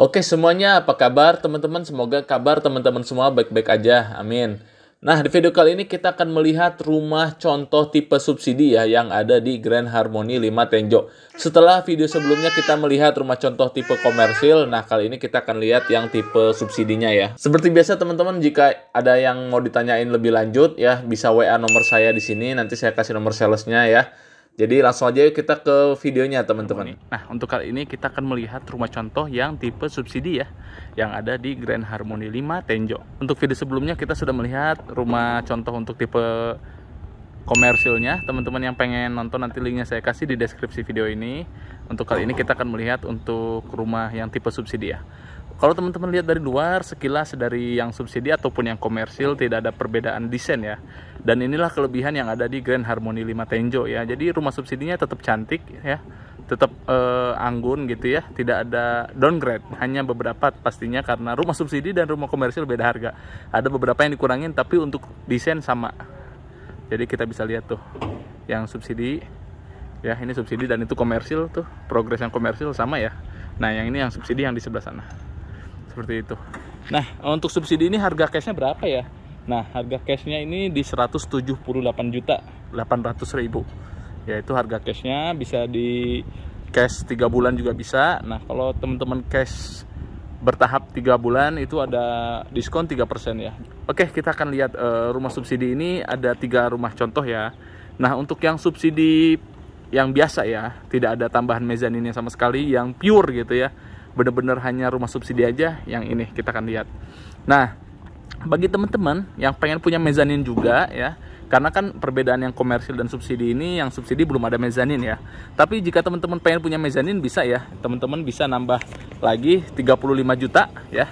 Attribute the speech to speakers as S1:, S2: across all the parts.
S1: Oke semuanya, apa kabar teman-teman? Semoga kabar teman-teman semua baik-baik aja, amin. Nah, di video kali ini kita akan melihat rumah contoh tipe subsidi ya yang ada di Grand Harmony 5 Tenjo. Setelah video sebelumnya kita melihat rumah contoh tipe komersil, nah kali ini kita akan lihat yang tipe subsidinya ya. Seperti biasa teman-teman, jika ada yang mau ditanyain lebih lanjut ya, bisa WA nomor saya di sini, nanti saya kasih nomor salesnya ya. Jadi langsung aja yuk kita ke videonya teman-teman. Nah, untuk kali ini kita akan melihat rumah contoh yang tipe subsidi ya, yang ada di Grand Harmony 5 Tenjo. Untuk video sebelumnya kita sudah melihat rumah contoh untuk tipe komersilnya. Teman-teman yang pengen nonton, nanti linknya saya kasih di deskripsi video ini. Untuk kali ini kita akan melihat untuk rumah yang tipe subsidi ya. Kalau teman-teman lihat dari luar, sekilas dari yang subsidi ataupun yang komersil tidak ada perbedaan desain ya. Dan inilah kelebihan yang ada di Grand Harmony 5 Tenjo ya. Jadi rumah subsidinya tetap cantik ya, tetap anggun gitu ya. Tidak ada downgrade, hanya beberapa pastinya karena rumah subsidi dan rumah komersil beda harga. Ada beberapa yang dikurangin, tapi untuk desain sama. Jadi kita bisa lihat tuh, yang subsidi ya, ini subsidi dan itu komersil tuh, progres yang komersil sama ya. Nah yang ini yang subsidi yang di sebelah sana. Seperti itu. Nah, untuk subsidi ini harga cashnya berapa ya? Nah, harga cashnya ini di 178.800.000. Yaitu harga cashnya bisa di cash 3 bulan juga bisa. Nah, kalau teman-teman cash bertahap 3 bulan itu ada diskon 3% ya. Oke, kita akan lihat rumah subsidi ini ada 3 rumah contoh ya. Nah, untuk yang subsidi yang biasa ya, tidak ada tambahan mezaninnya sama sekali, yang pure gitu ya, bener-bener hanya rumah subsidi aja, yang ini kita akan lihat. Nah, bagi teman-teman yang pengen punya mezanin juga ya, karena kan perbedaan yang komersil dan subsidi ini, yang subsidi belum ada mezanin ya. Tapi jika teman-teman pengen punya mezanin bisa ya, teman-teman bisa nambah lagi 35 juta ya.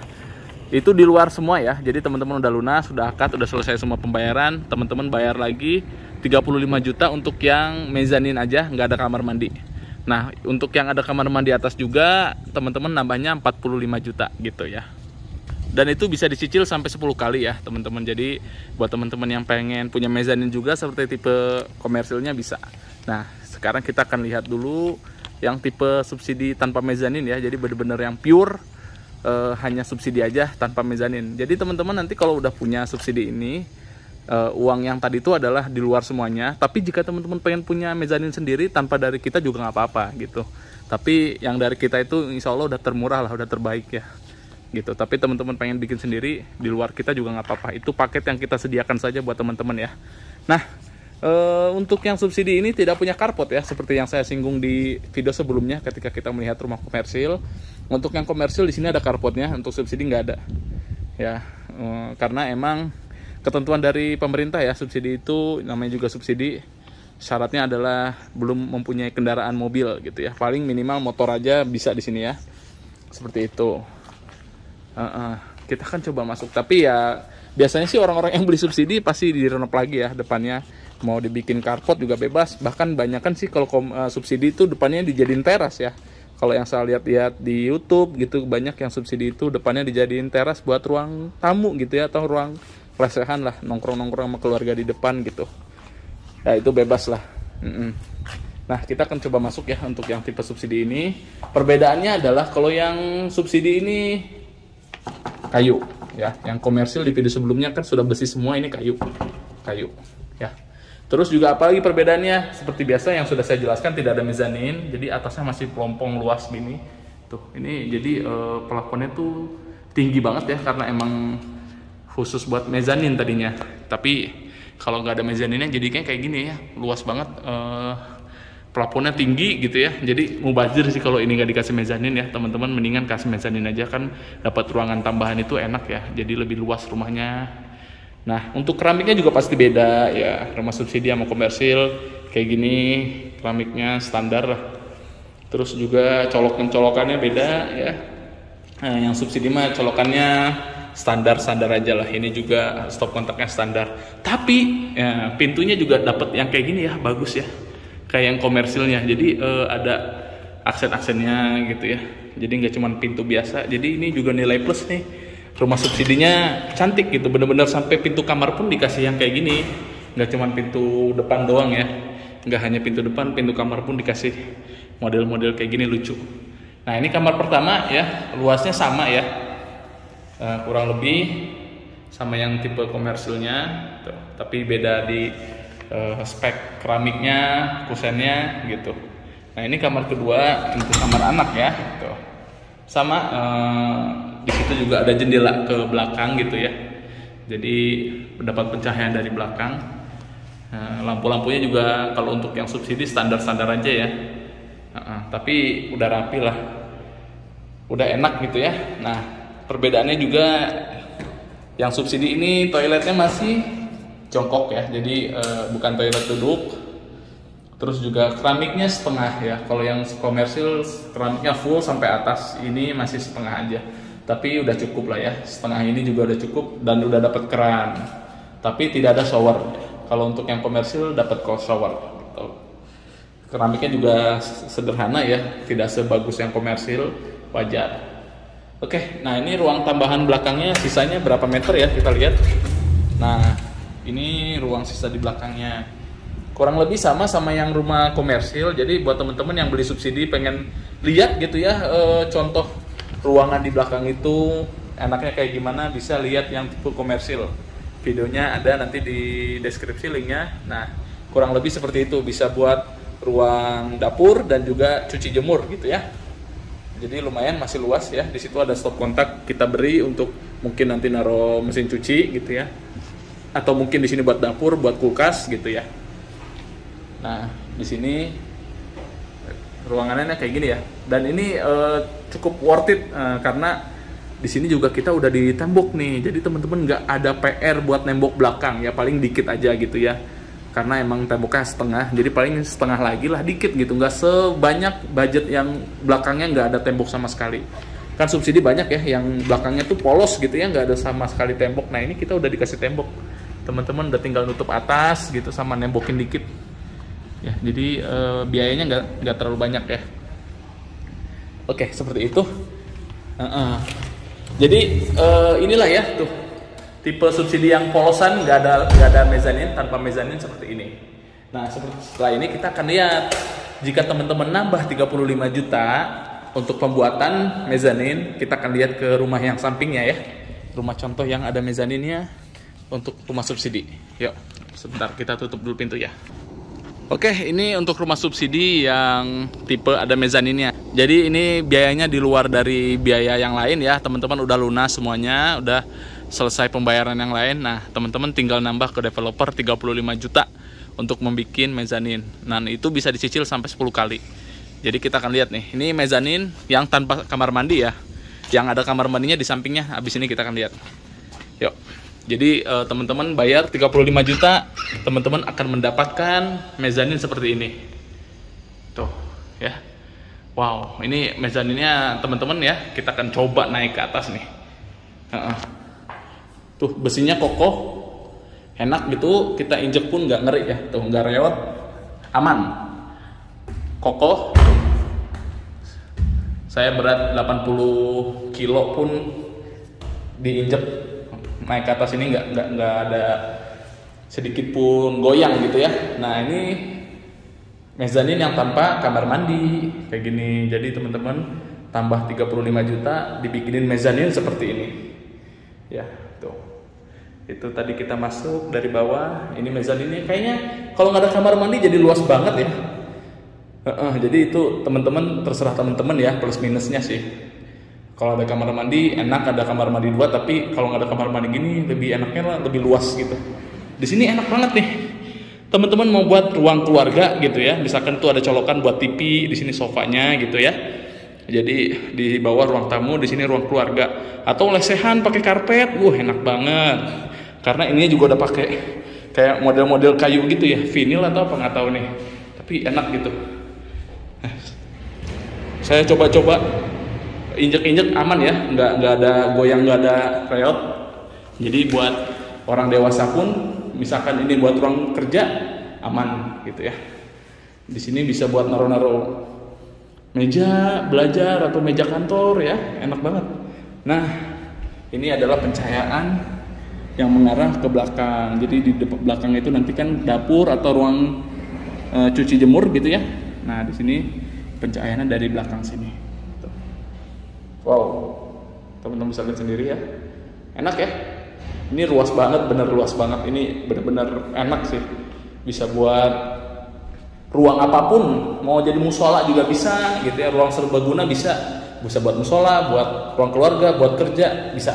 S1: Itu di luar semua ya. Jadi teman-teman udah lunas, sudah akad, udah selesai semua pembayaran, teman-teman bayar lagi 35 juta untuk yang mezanin aja, nggak ada kamar mandi. Nah, untuk yang ada kamar mandi atas juga, teman-teman nambahnya 45 juta gitu ya. Dan itu bisa dicicil sampai 10 kali ya, teman-teman. Jadi, buat teman-teman yang pengen punya mezanin juga seperti tipe komersilnya bisa. Nah, sekarang kita akan lihat dulu yang tipe subsidi tanpa mezanin ya. Jadi, benar-benar yang pure, hanya subsidi aja tanpa mezanin. Jadi, teman-teman nanti kalau udah punya subsidi ini, uang yang tadi itu adalah di luar semuanya. Tapi jika teman-teman pengen punya mezanin sendiri tanpa dari kita juga nggak apa-apa gitu. Tapi yang dari kita itu insya Allah udah termurah lah, udah terbaik ya gitu. Tapi teman-teman pengen bikin sendiri di luar kita juga nggak apa-apa. Itu paket yang kita sediakan saja buat teman-teman ya. Nah, untuk yang subsidi ini tidak punya carport ya, seperti yang saya singgung di video sebelumnya ketika kita melihat rumah komersil. Untuk yang komersil di sini ada carportnya, untuk subsidi nggak ada ya, karena emang ketentuan dari pemerintah ya, subsidi itu namanya juga subsidi, syaratnya adalah belum mempunyai kendaraan mobil gitu ya, paling minimal motor aja bisa di sini ya, seperti itu. Kita kan coba masuk, tapi ya biasanya sih orang-orang yang beli subsidi pasti direnov lagi ya depannya, mau dibikin carport juga bebas, bahkan banyak kan sih kalau subsidi itu depannya dijadiin teras ya. Kalau yang saya lihat-lihat di YouTube gitu, banyak yang subsidi itu depannya dijadiin teras buat ruang tamu gitu ya, atau ruang lesehan lah, nongkrong-nongkrong sama keluarga di depan gitu ya, itu bebas lah. Nah, kita akan coba masuk ya untuk yang tipe subsidi ini. Perbedaannya adalah kalau yang subsidi ini kayu ya, yang komersil di video sebelumnya kan sudah besi semua, ini kayu ya. Terus juga apalagi perbedaannya, seperti biasa yang sudah saya jelaskan, tidak ada mezanin, jadi atasnya masih pelompong luas gini tuh. Ini jadi plafonnya tuh tinggi banget ya, karena emang khusus buat mezanin tadinya. Tapi kalau nggak ada mezaninnya jadinya kayak gini ya, luas banget, plafonnya tinggi gitu ya. Jadi mubazir sih kalau ini nggak dikasih mezanin ya, teman-teman mendingan kasih mezanin aja, kan dapat ruangan tambahan itu enak ya, jadi lebih luas rumahnya. Nah, untuk keramiknya juga pasti beda ya, rumah subsidi sama komersil kayak gini, keramiknya standar lah. Terus juga colokannya beda ya. Nah, yang subsidi mah colokannya standar aja lah. Ini juga stop kontaknya standar. Tapi ya, pintunya juga dapat yang kayak gini ya, bagus ya, kayak yang komersilnya. Jadi ada aksen-aksennya gitu ya. Jadi nggak cuma pintu biasa. Jadi ini juga nilai plus nih. Rumah subsidinya cantik gitu, bener-bener sampai pintu kamar pun dikasih yang kayak gini. Nggak cuma pintu depan doang ya. Nggak hanya pintu depan, pintu kamar pun dikasih model-model kayak gini, lucu. Nah ini kamar pertama ya, luasnya sama ya, kurang lebih sama yang tipe komersilnya, tuh. Tapi beda di spek keramiknya, kusennya gitu. Nah ini kamar kedua untuk kamar anak ya, tuh. Sama di situ juga ada jendela ke belakang gitu ya, jadi mendapat pencahayaan dari belakang. Lampu-lampunya juga kalau untuk yang subsidi standar-standar aja ya, tapi udah rapi lah, udah enak gitu ya. Nah perbedaannya juga yang subsidi ini toiletnya masih jongkok ya, jadi bukan toilet duduk. Terus juga keramiknya setengah ya, kalau yang komersil keramiknya full sampai atas, ini masih setengah aja. Tapi udah cukup lah ya, setengah ini juga udah cukup dan udah dapat keran. Tapi tidak ada shower. Kalau untuk yang komersil dapat shower. Gitu. Keramiknya juga sederhana ya, tidak sebagus yang komersil, wajar. Oke, nah ini ruang tambahan belakangnya, sisanya berapa meter ya, kita lihat. Nah, ini ruang sisa di belakangnya. Kurang lebih sama yang rumah komersil. Jadi buat teman-teman yang beli subsidi pengen lihat gitu ya, contoh ruangan di belakang itu enaknya kayak gimana, bisa lihat yang tipe komersil. Videonya ada nanti di deskripsi linknya. Nah kurang lebih seperti itu, bisa buat ruang dapur dan juga cuci jemur gitu ya. Jadi lumayan masih luas ya. Di situ ada stop kontak kita beri untuk mungkin nanti naruh mesin cuci gitu ya, atau mungkin di sini buat dapur, buat kulkas gitu ya. Nah di sini ruangannya kayak gini ya, dan ini cukup worth it karena di sini juga kita udah di tembok nih, jadi teman-teman nggak ada PR buat nembok belakang ya, paling dikit aja gitu ya, karena emang temboknya setengah, jadi paling setengah lagi lah, dikit gitu, nggak sebanyak budget yang belakangnya nggak ada tembok sama sekali. Kan subsidi banyak ya yang belakangnya tuh polos gitu ya, nggak ada sama sekali tembok. Nah ini kita udah dikasih tembok, teman-teman udah tinggal nutup atas gitu sama nembokin dikit ya, jadi biayanya nggak terlalu banyak ya. Oke, seperti itu. Jadi inilah ya tuh tipe subsidi yang polosan, nggak ada mezanin, tanpa mezanin seperti ini. Nah setelah ini kita akan lihat jika teman-teman nambah 35 juta untuk pembuatan mezanin, kita akan lihat ke rumah yang sampingnya ya, rumah contoh yang ada mezaninnya untuk rumah subsidi. Yuk sebentar kita tutup dulu pintu ya. Oke, ini untuk rumah subsidi yang tipe ada mezaninnya. Jadi ini biayanya di luar dari biaya yang lain ya, teman-teman udah lunas semuanya, udah selesai pembayaran yang lain. Nah, teman-teman tinggal nambah ke developer 35 juta untuk membuat mezanin. Nah, itu bisa dicicil sampai 10 kali. Jadi kita akan lihat nih, ini mezanin yang tanpa kamar mandi ya. Yang ada kamar mandinya di sampingnya, habis ini kita akan lihat. Yuk. Jadi teman-teman bayar 35 juta, teman-teman akan mendapatkan mezanin seperti ini. Tuh, ya. Wow, ini mezaninnya teman-teman ya. Kita akan coba naik ke atas nih. Tuh, besinya kokoh, enak gitu. Kita injek pun nggak ngeri ya. Tuh, nggak reot, aman, kokoh. Saya berat 80 kilo pun diinjek. Naik ke atas ini nggak ada sedikit pun goyang gitu ya. Nah ini mezanin yang tanpa kamar mandi kayak gini. Jadi teman-teman tambah 35 juta dibikinin mezanin seperti ini ya. Tuh, itu tadi kita masuk dari bawah, ini mezaninnya kayaknya kalau nggak ada kamar mandi jadi luas banget ya. Jadi itu teman-teman terserah teman-teman ya, plus minusnya sih. Kalau ada kamar mandi enak, ada kamar mandi 2, tapi kalau nggak ada kamar mandi gini lebih enaknya lah, lebih luas gitu. Di sini enak banget nih. Teman-teman mau buat ruang keluarga gitu ya. Misalkan tuh ada colokan buat TV, di sini sofanya gitu ya. Jadi di bawah ruang tamu, di sini ruang keluarga. Atau lesehan pakai karpet, enak banget. Karena ini juga udah pakai kayak model-model kayu gitu ya, vinil atau apa nggak tahu nih. Tapi enak gitu. Saya coba-coba injek-injek aman ya, nggak ada goyang, nggak ada reot. Jadi buat orang dewasa pun, misalkan ini buat ruang kerja, aman gitu ya. Di sini bisa buat naruh-naruh meja belajar atau meja kantor ya, enak banget. Nah ini adalah pencahayaan yang mengarah ke belakang. Jadi di belakang itu nanti kan dapur atau ruang cuci jemur gitu ya. Nah di sini pencahayaannya dari belakang sini. Wow, teman-teman bisa lihat sendiri ya. Enak ya. Ini luas banget, bener luas banget. Ini bener-bener enak sih. Bisa buat ruang apapun. Mau jadi musola juga bisa gitu ya. Ruang serbaguna bisa. Bisa buat musola, buat ruang keluarga, buat kerja, bisa.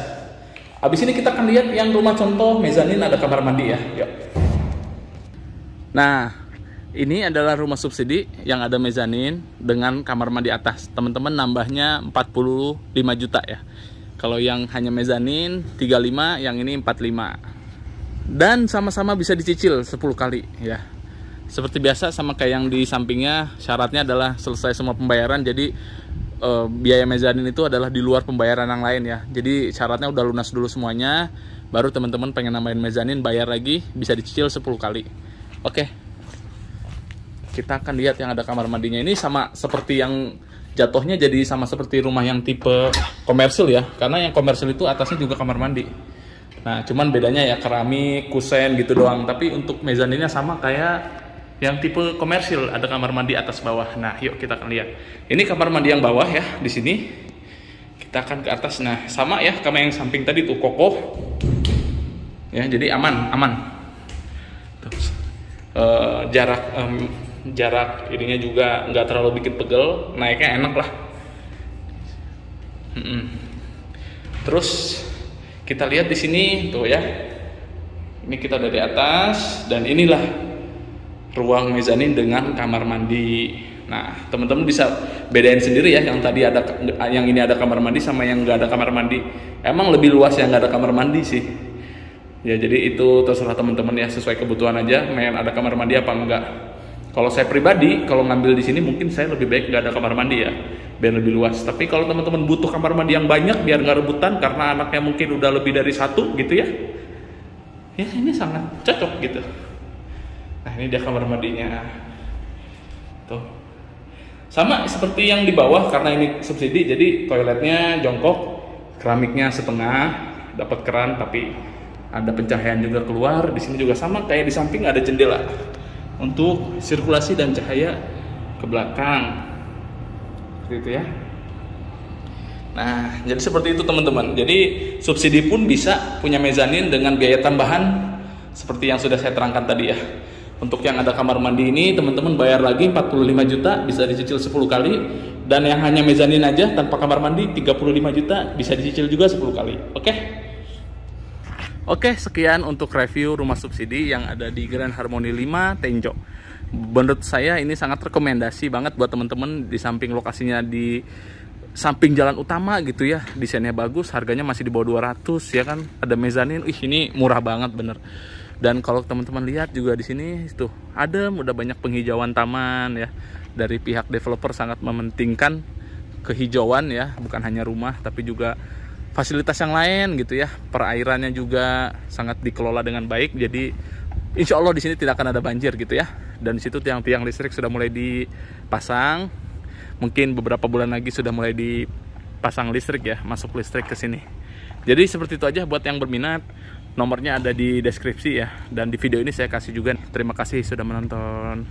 S1: Habis ini kita akan lihat yang rumah contoh mezanin ada kamar mandi ya. Yuk. Nah, ini adalah rumah subsidi yang ada mezanin dengan kamar mandi atas. Teman-teman nambahnya 45 juta ya. Kalau yang hanya mezanin 35, yang ini 45. Dan sama-sama bisa dicicil 10 kali ya. Seperti biasa sama kayak yang di sampingnya, syaratnya adalah selesai semua pembayaran. Jadi biaya mezanin itu adalah di luar pembayaran yang lain ya. Jadi syaratnya udah lunas dulu semuanya, baru teman-teman pengen nambahin mezanin bayar lagi, bisa dicicil 10 kali. Oke. Kita akan lihat yang ada kamar mandinya. Ini sama seperti yang jatuhnya jadi sama seperti rumah yang tipe komersil ya, karena yang komersil itu atasnya juga kamar mandi. Nah, cuman bedanya ya keramik, kusen gitu doang. Tapi untuk mezaninnya sama kayak yang tipe komersil, ada kamar mandi atas bawah. Nah, yuk kita akan lihat. Ini kamar mandi yang bawah ya, di sini. Kita akan ke atas. Nah, sama ya, kamar yang samping tadi tuh kokoh. Ya, jadi aman. Terus, jarak ininya juga nggak terlalu bikin pegel, naiknya enak lah. Terus kita lihat di sini tuh ya, ini kita dari atas dan inilah ruang mezanin dengan kamar mandi. Nah, teman-teman bisa bedain sendiri ya, yang tadi ada, yang ini ada kamar mandi sama yang nggak ada kamar mandi. Emang lebih luas yang nggak ada kamar mandi sih. Ya jadi itu terserah teman-teman ya, sesuai kebutuhan aja, main ada kamar mandi apa enggak. Kalau saya pribadi, kalau ngambil di sini mungkin saya lebih baik nggak ada kamar mandi ya, biar lebih luas. Tapi kalau teman-teman butuh kamar mandi yang banyak biar nggak rebutan karena anaknya mungkin udah lebih dari satu gitu ya, ya ini sangat cocok gitu. Nah ini dia kamar mandinya, tuh sama seperti yang di bawah karena ini subsidi, jadi toiletnya jongkok, keramiknya setengah, dapat keran tapi ada pencahayaan juga keluar. Di sini juga sama kayak di samping ada jendela untuk sirkulasi dan cahaya ke belakang, seperti itu ya. Nah, jadi seperti itu teman-teman. Jadi subsidi pun bisa punya mezanin dengan biaya tambahan seperti yang sudah saya terangkan tadi ya. Untuk yang ada kamar mandi ini teman-teman bayar lagi 45 juta, bisa dicicil 10 kali. Dan yang hanya mezanin aja tanpa kamar mandi 35 juta, bisa dicicil juga 10 kali. Oke, sekian untuk review rumah subsidi yang ada di Grand Harmony 5 Tenjo. Menurut saya ini sangat rekomendasi banget buat teman-teman, di samping lokasinya di samping jalan utama gitu ya. Desainnya bagus, harganya masih di bawah 200 ya kan. Ada mezanin, ini murah banget bener. Dan kalau teman-teman lihat juga di sini tuh adem, udah banyak penghijauan taman ya. Dari pihak developer sangat mementingkan kehijauan ya, bukan hanya rumah tapi juga fasilitas yang lain gitu ya. Perairannya juga sangat dikelola dengan baik, jadi insya Allah di sini tidak akan ada banjir gitu ya. Dan di situ tiang-tiang listrik sudah mulai dipasang, mungkin beberapa bulan lagi sudah mulai dipasang listrik ya, masuk listrik ke sini. Jadi seperti itu aja buat yang berminat, nomornya ada di deskripsi ya. Dan di video ini saya kasih juga. Terima kasih sudah menonton.